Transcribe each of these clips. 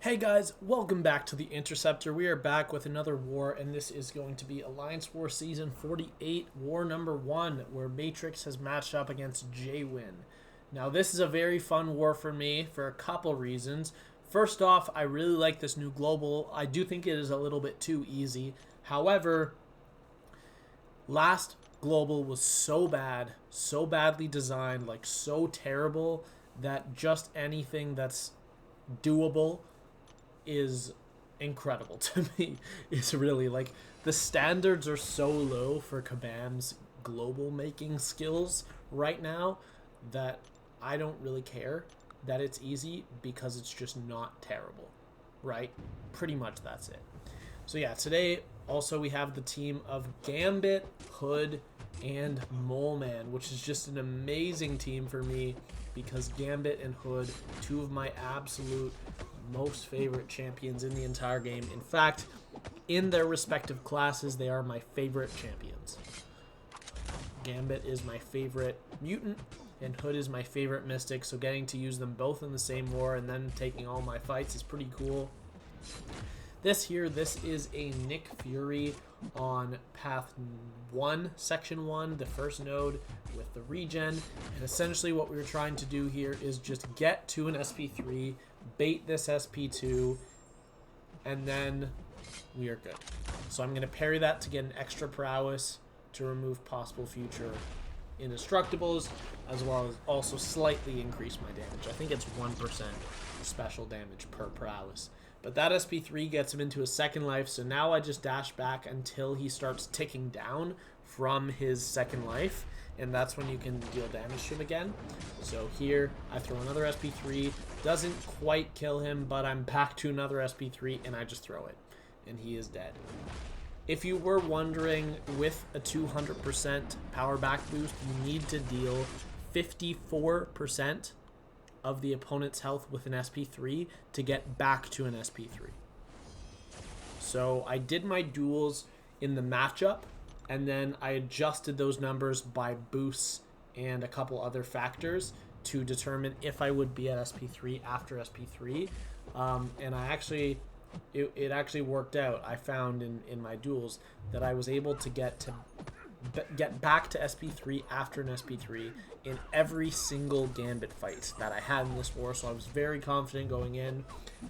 Hey guys, welcome back to the Interceptor. We are back with another war, and this is going to be Alliance War Season 48, War Number 1, where Matrix has matched up against JWin. Now, this is a very fun war for me for a couple reasons. First off, I really like this new global. I do think it is a little bit too easy. However, last global was so bad, so badly designed, like so terrible, that just anything that's doable is incredible to me. It's really like the standards are so low for Kabam's global making skills right now that I don't really care that it's easy because it's just not terrible, right? Pretty much that's it. So yeah, today also we have the team of Gambit, Hood, and Moleman, which is just an amazing team for me because Gambit and Hood, two of my absolute most favorite champions in the entire game. In fact, in their respective classes, they are my favorite champions. Gambit is my favorite mutant, and Hood is my favorite mystic, so getting to use them both in the same war and then taking all my fights is pretty cool. This is a Nick Fury on Path 1, Section 1, the first node with the regen. And essentially what we were trying to do here is just get to an SP3, bait this SP2, and then we are good. So I'm going to parry that to get an extra prowess to remove possible future indestructibles, as well as also slightly increase my damage. I think it's 1% special damage per prowess. But that SP3 gets him into a second life, so now I just dash back until he starts ticking down from his second life, and that's when you can deal damage to him again. So here, I throw another SP3, doesn't quite kill him, but I'm back to another SP3, and I just throw it, and he is dead. If you were wondering, with a 200% power back boost, you need to deal 54% of the opponent's health with an SP3 to get back to an SP3. So I did my duels in the matchup, and then I adjusted those numbers by boosts and a couple other factors to determine if I would be at SP3 after SP3. And it actually worked out. I found in my duels that I was able to get back to SP3 after an SP3 in every single Gambit fight that I had in this war, so I was very confident going in.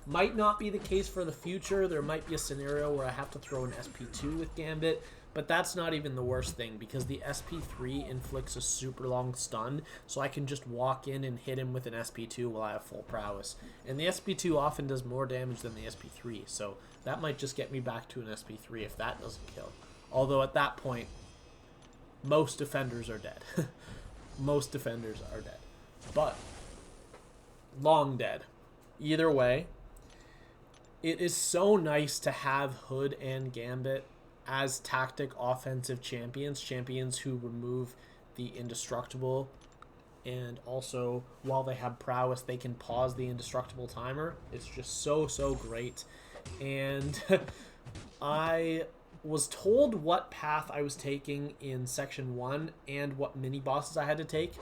Might not be the case for the future. There might be a scenario where I have to throw an SP2 with Gambit, but that's not even the worst thing because the SP3 inflicts a super long stun, so I can just walk in and hit him with an SP2 while I have full prowess. And the SP2 often does more damage than the SP3, so that might just get me back to an SP3 if that doesn't kill. Although at that point, most defenders are dead. Most defenders are dead. But long dead. Either way, it is so nice to have Hood and Gambit as tactic offensive champions who remove the indestructible, and also while they have prowess they can pause the indestructible timer. It's just so great. And I was told what path I was taking in Section 1 and what mini-bosses I had to take,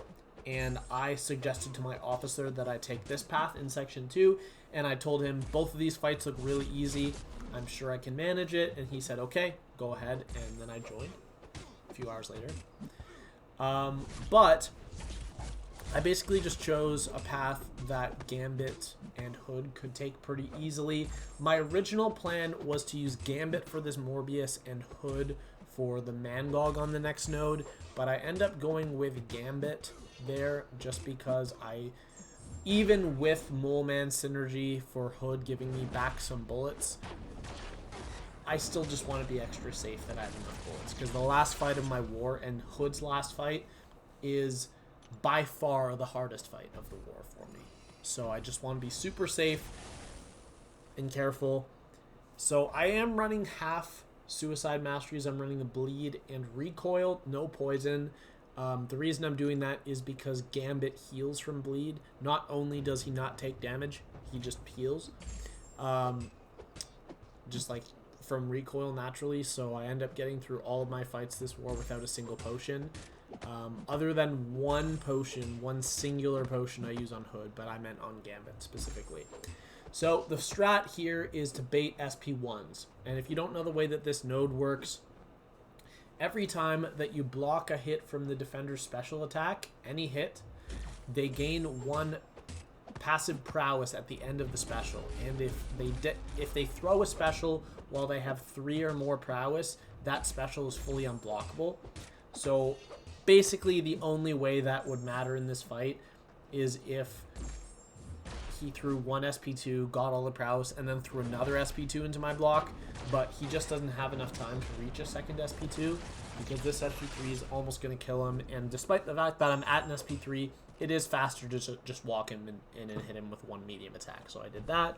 and I suggested to my officer that I take this path in Section 2, and I told him both of these fights look really easy, I'm sure I can manage it, and he said okay, go ahead, and then I joined a few hours later. But I basically just chose a path that Gambit and Hood could take pretty easily. My original plan was to use Gambit for this Morbius and Hood for the Mangog on the next node, but I end up going with Gambit there just because even with Moleman synergy for Hood giving me back some bullets, I still just want to be extra safe that I have enough bullets, because the last fight of my war and Hood's last fight is by far the hardest fight of the war for me. So I just want to be super safe and careful. So I am running half Suicide Masteries. I'm running the Bleed and Recoil, no poison. The reason I'm doing that is because Gambit heals from Bleed. Not only does he not take damage, he just heals. Just like from Recoil naturally, so I end up getting through all of my fights this war without a single potion. Other than one potion, one singular potion I use on Hood, but I meant on Gambit specifically. So the strat here is to bait SP1s. And if you don't know the way that this node works, every time that you block a hit from the defender's special attack, any hit, they gain 1 passive prowess at the end of the special. And if they throw a special while they have 3 or more prowess, that special is fully unblockable. So basically the only way that would matter in this fight is if he threw 1 SP2, got all the prowess, and then threw another SP2 into my block, but he just doesn't have enough time to reach a second SP2 because this SP3 is almost going to kill him. And despite the fact that I'm at an SP3, it is faster to just walk him in and hit him with 1 medium attack. So I did that.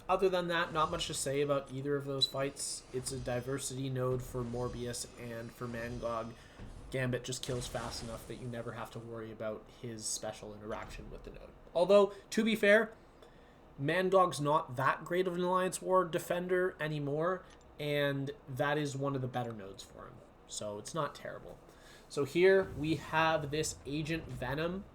Other than that, not much to say about either of those fights. It's a diversity node for Morbius, and for Mangog, Gambit just kills fast enough that you never have to worry about his special interaction with the node. Although, to be fair, Mangog's not that great of an Alliance War defender anymore, and that is one of the better nodes for him. So it's not terrible. So here we have this Agent Venom,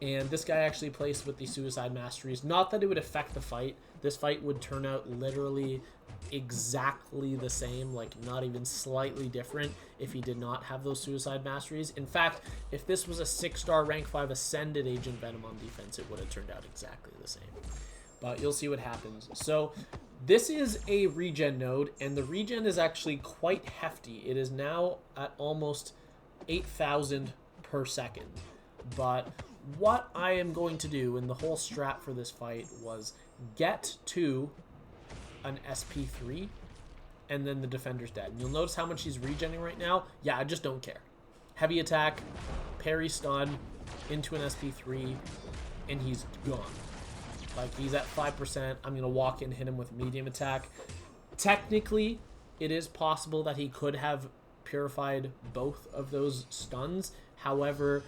and this guy actually placed with the Suicide Masteries. Not that it would affect the fight. This fight would turn out literally exactly the same, like not even slightly different, if he did not have those Suicide Masteries. In fact, if this was a 6-star rank 5 Ascended Agent Venom on defense, it would have turned out exactly the same. But you'll see what happens. So this is a regen node, and the regen is actually quite hefty. It is now at almost 8,000 per second. But what I am going to do, and the whole strat for this fight, was get to an SP3, and then the defender's dead. And you'll notice how much he's regenerating right now. Yeah, I just don't care. Heavy attack, parry stun, into an SP3, and he's gone. Like, he's at 5%. I'm going to walk in, hit him with medium attack. Technically, it is possible that he could have purified both of those stuns. However,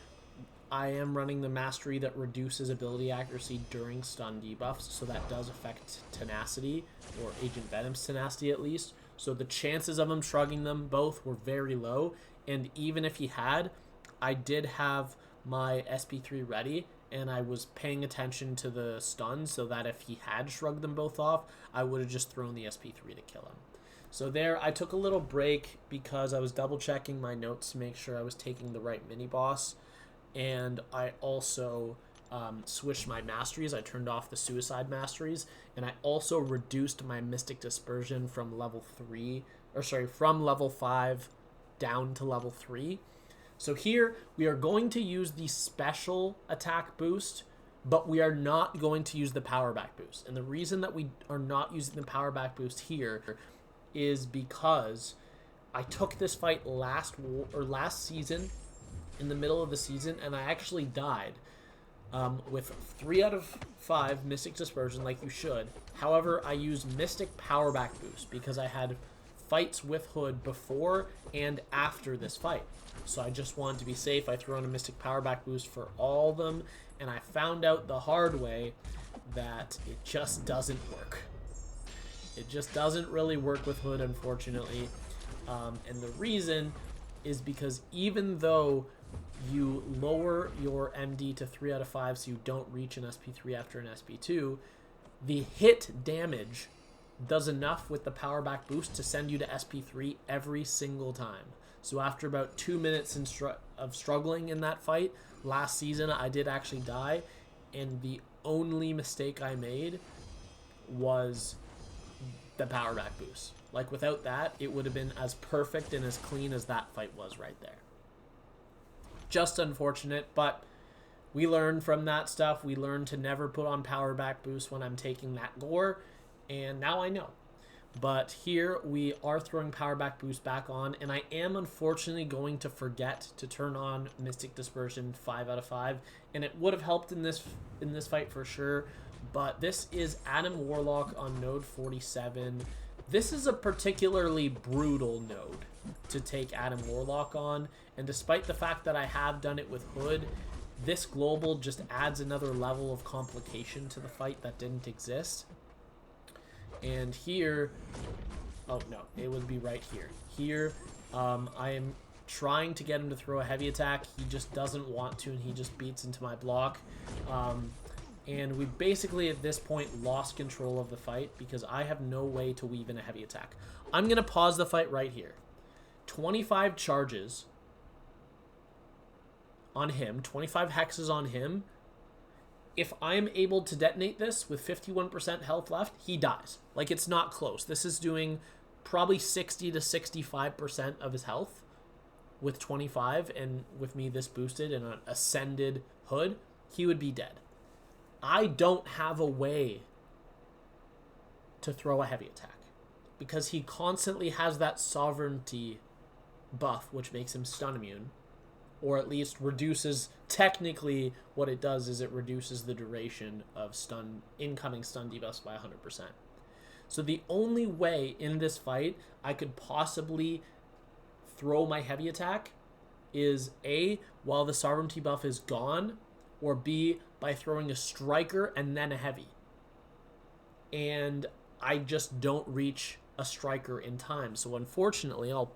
I am running the mastery that reduces ability accuracy during stun debuffs, so that does affect tenacity, or Agent Venom's tenacity at least. So the chances of him shrugging them both were very low, and even if he had, I did have my SP3 ready, and I was paying attention to the stun so that if he had shrugged them both off, I would have just thrown the SP3 to kill him. So there, I took a little break because I was double checking my notes to make sure I was taking the right mini boss. And I also switched my masteries. I turned off the Suicide Masteries, and I also reduced my Mystic Dispersion from level 5 down to level 3. So here we are going to use the special attack boost, but we are not going to use the power back boost. And the reason that we are not using the power back boost here is because I took this fight last season, in the middle of the season, and I actually died with 3 out of 5 Mystic Dispersion, like you should. However, I used Mystic Power Back Boost because I had fights with Hood before and after this fight. So I just wanted to be safe. I threw on a Mystic Power Back Boost for all of them, and I found out the hard way that it just doesn't work. It just doesn't really work with Hood, unfortunately. And the reason is because even though you lower your MD to 3 out of 5 so you don't reach an SP3 after an SP2, the hit damage does enough with the power back boost to send you to SP3 every single time. So after about 2 minutes of struggling in that fight, last season I did actually die, and the only mistake I made was the power back boost. Like, without that, it would have been as perfect and as clean as that fight was right there. Just unfortunate, but we learned from that stuff. We learned to never put on power back boost when I'm taking that Gorr, and now I know. But here we are throwing power back boost back on, and I am unfortunately going to forget to turn on Mystic Dispersion 5 out of 5, and it would have helped in this fight for sure. But this is Adam Warlock on node 47. This is a particularly brutal node to take Adam Warlock on, and despite the fact that I have done it with Hood, this global just adds another level of complication to the fight that didn't exist. And here, oh no, it would be right here. Here, I am trying to get him to throw a heavy attack. He just doesn't want to, and he just beats into my block. And we basically, at this point, lost control of the fight because I have no way to weave in a heavy attack. I'm going to pause the fight right here. 25 charges on him, 25 hexes on him. If I'm able to detonate this with 51% health left, he dies. Like, it's not close. This is doing probably 60 to 65% of his health with 25, and with me this boosted and an ascended hood, he would be dead. I don't have a way to throw a heavy attack because he constantly has that sovereignty buff, which makes him stun immune, or at least reduces, technically what it does is it reduces the duration of incoming stun debuffs by 100%. So the only way in this fight I could possibly throw my heavy attack is A, while the sovereignty buff is gone, or B, by throwing a striker and then a heavy. And I just don't reach a striker in time. So unfortunately, I'll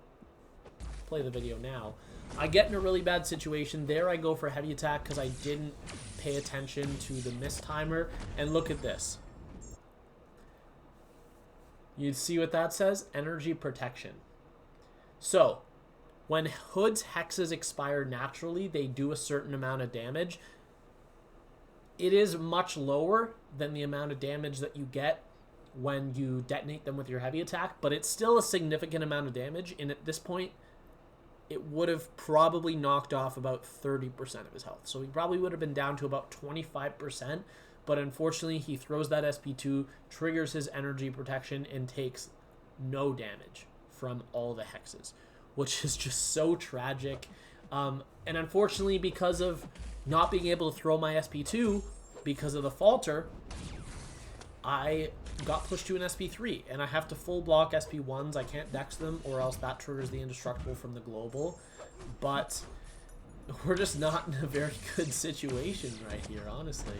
play the video now. I get in a really bad situation. There I go for heavy attack because I didn't pay attention to the miss timer. And look at this. You see what that says? Energy protection. So when Hood's hexes expire naturally, they do a certain amount of damage. It is much lower than the amount of damage that you get when you detonate them with your heavy attack, but it's still a significant amount of damage, and at this point, it would have probably knocked off about 30% of his health. So he probably would have been down to about 25%, but unfortunately, he throws that SP2, triggers his energy protection, and takes no damage from all the hexes, which is just so tragic. And unfortunately, because of not being able to throw my SP2 because of the falter, I got pushed to an SP3, and I have to full block SP1s. I can't dex them, or else that triggers the indestructible from the global. But we're just not in a very good situation right here, honestly.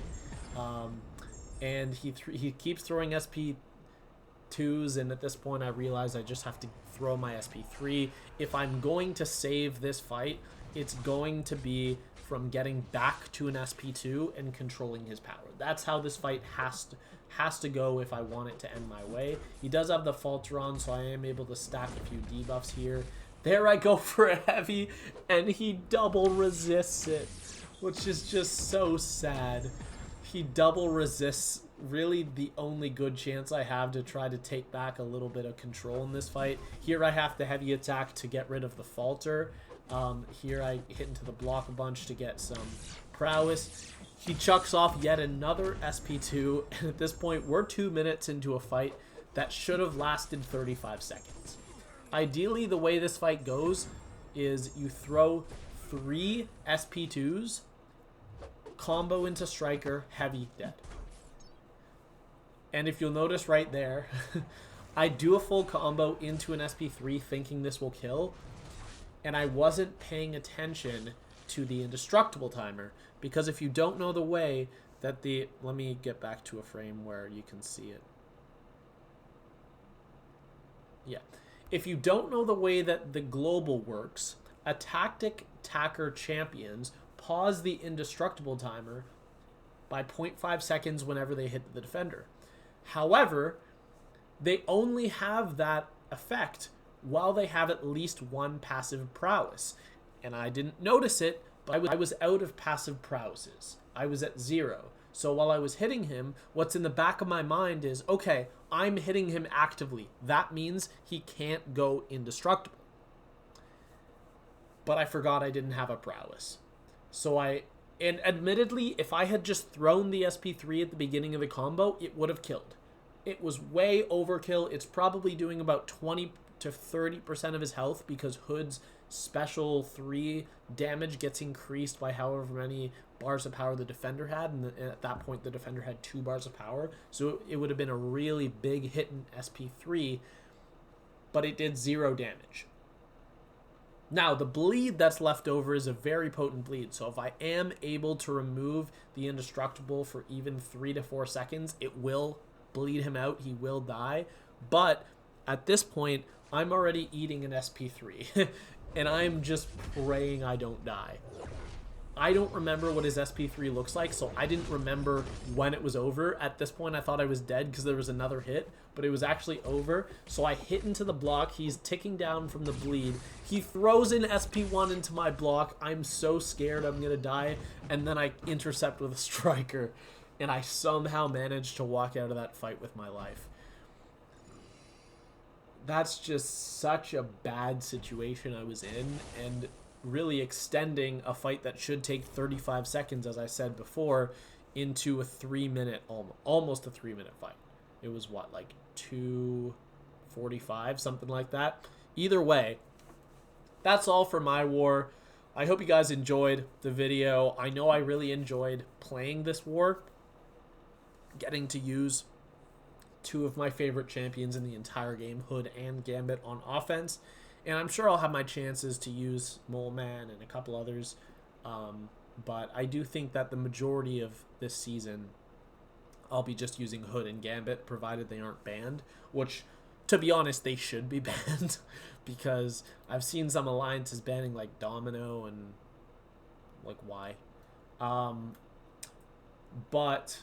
And he keeps throwing SP2s, and at this point I realize I just have to throw my SP3. If I'm going to save this fight, it's going to be from getting back to an SP2 and controlling his power. That's how this fight has to go if I want it to end my way. He does have the falter on, so I am able to stack a few debuffs here. There I go for a heavy, and he double resists it, which is just so sad. He double resists really the only good chance I have to try to take back a little bit of control in this fight. Here I have the heavy attack to get rid of the falter. Here I hit into the block a bunch to get some prowess. He chucks off yet another SP2, and at this point we're 2 minutes into a fight that should have lasted 35 seconds. Ideally, the way this fight goes is you throw 3 SP2s, combo into striker, heavy, dead. And if you'll notice right there, I do a full combo into an SP3 thinking this will kill, and I wasn't paying attention to the indestructible timer, because if you don't know the way that the... Let me get back to a frame where you can see it. Yeah. If you don't know the way that the global works, a tactic-tacker champions pause the indestructible timer by 0.5 seconds whenever they hit the defender. However, they only have that effect while they have at least one passive prowess. And I didn't notice it, but I was out of passive prowesses. I was at 0. So while I was hitting him, what's in the back of my mind is, okay, I'm hitting him actively. That means he can't go indestructible. But I forgot I didn't have a prowess. So and admittedly, if I had just thrown the SP3 at the beginning of the combo, it would have killed. It was way overkill. It's probably doing about 20 to 30% of his health because Hood's special 3 damage gets increased by however many bars of power the defender had, and at that point the defender had 2 bars of power, so it would have been a really big hit in SP3, but it did 0 damage. Now, the bleed that's left over is a very potent bleed, so if I am able to remove the indestructible for even 3 to 4 seconds, it will bleed him out, he will die, but at this point, I'm already eating an SP3, and I'm just praying I don't die. I don't remember what his SP3 looks like, so I didn't remember when it was over. At this point, I thought I was dead because there was another hit, but it was actually over. So I hit into the block. He's ticking down from the bleed. He throws in SP1 into my block. I'm so scared I'm going to die, and then I intercept with a striker, and I somehow managed to walk out of that fight with my life. That's just such a bad situation I was in, and really extending a fight that should take 35 seconds, as I said before, into a 3-minute, almost a 3-minute fight. It was what, like 2:45, something like that. Either way, that's all for my war. I hope you guys enjoyed the video. I know I really enjoyed playing this war, getting to use two of my favorite champions in the entire game, Hood and Gambit, on offense. And I'm sure I'll have my chances to use Mole Man and a couple others. But I do think that the majority of this season, I'll be just using Hood and Gambit, provided they aren't banned. Which, to be honest, they should be banned. Because I've seen some alliances banning, like, Domino and, like, why? But,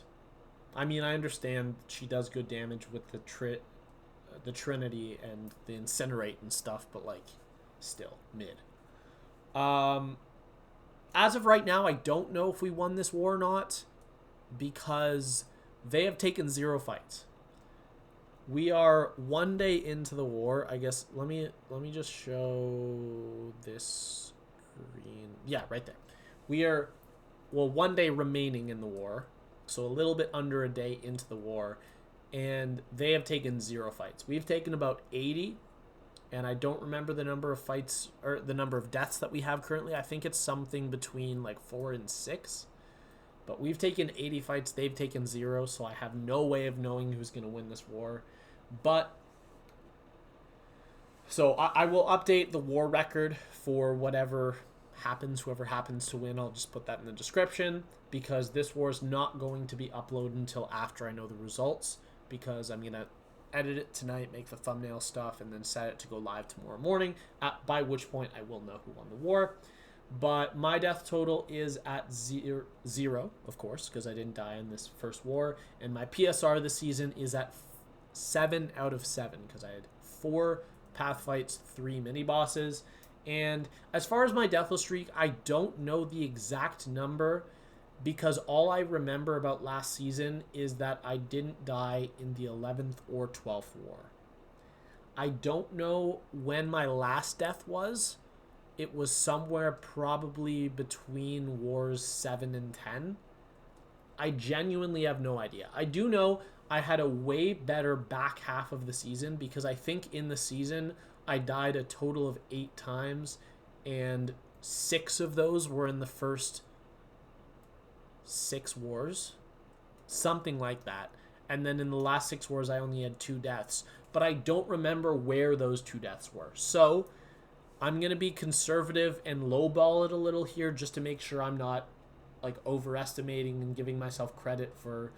I mean, I understand she does good damage with the Trinity and the Incinerate and stuff, but, like, still mid. As of right now, I don't know if we won this war or not, because they have taken 0 fights. We are 1 day into the war. I guess let me just show this screen. Yeah, right there. We are, well, 1 day remaining in the war, so a little bit under a day into the war. And they have taken 0 fights. We've taken about 80, and I don't remember the number of fights or the number of deaths that we have currently. I think it's something between like 4 and 6. But we've taken 80 fights. They've taken 0, so I have no way of knowing who's going to win this war. But so I will update the war record for whatever happens, whoever happens to win. I'll just put that in the description, because this war is not going to be uploaded until after I know the results, because I'm going to edit it tonight, make the thumbnail stuff, and then set it to go live tomorrow morning, by which point I will know who won the war. But my death total is at 0, of course, because I didn't die in this first war, and my PSR this season is at 7 out of 7, because I had 4 path fights, 3 mini bosses. And as far as my deathless streak, I don't know the exact number, because all I remember about last season is that I didn't die in the 11th or 12th war. I don't know when my last death was. It was somewhere probably between wars 7 and 10. I genuinely have no idea. I do know I had a way better back half of the season, because I think in the season I died a total of 8 times, and 6 of those were in the first 6 wars, something like that. And then in the last 6 wars I only had 2 deaths, but I don't remember where those 2 deaths were. So I'm going to be conservative and lowball it a little here, just to make sure I'm not like overestimating and giving myself credit for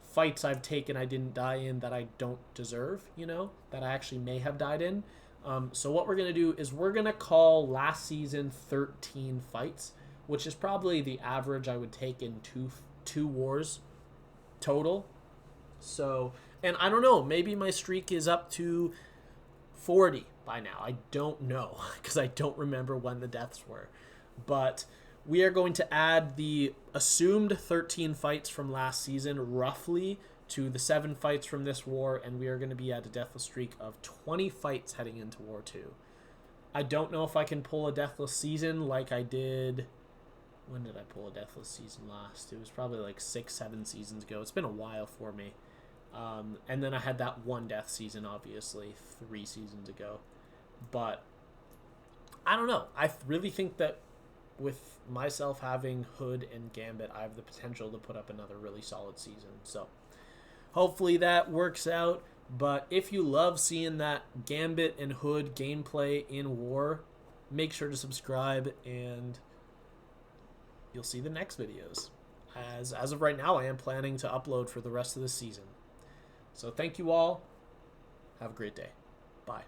fights I've taken I didn't die in that I don't deserve, you know, that I actually may have died in. So what we're going to do is we're going to call last season 13 fights, which is probably the average I would take in two wars total. So, and I don't know, maybe my streak is up to 40 by now. I don't know, because I don't remember when the deaths were. But we are going to add the assumed 13 fights from last season roughly to the 7 fights from this war, and we are going to be at a deathless streak of 20 fights heading into War 2. I don't know if I can pull a deathless season like I did. When did I pull a deathless season last? It was probably like 6-7 seasons ago. It's been a while for me. And then I had that 1 death season, obviously, 3 seasons ago. But I don't know. I really think that with myself having Hood and Gambit, I have the potential to put up another really solid season. So hopefully that works out. But if you love seeing that Gambit and Hood gameplay in War, make sure to subscribe, and you'll see the next videos. As of right now, I am planning to upload for the rest of the season. So thank you all. Have a great day. Bye.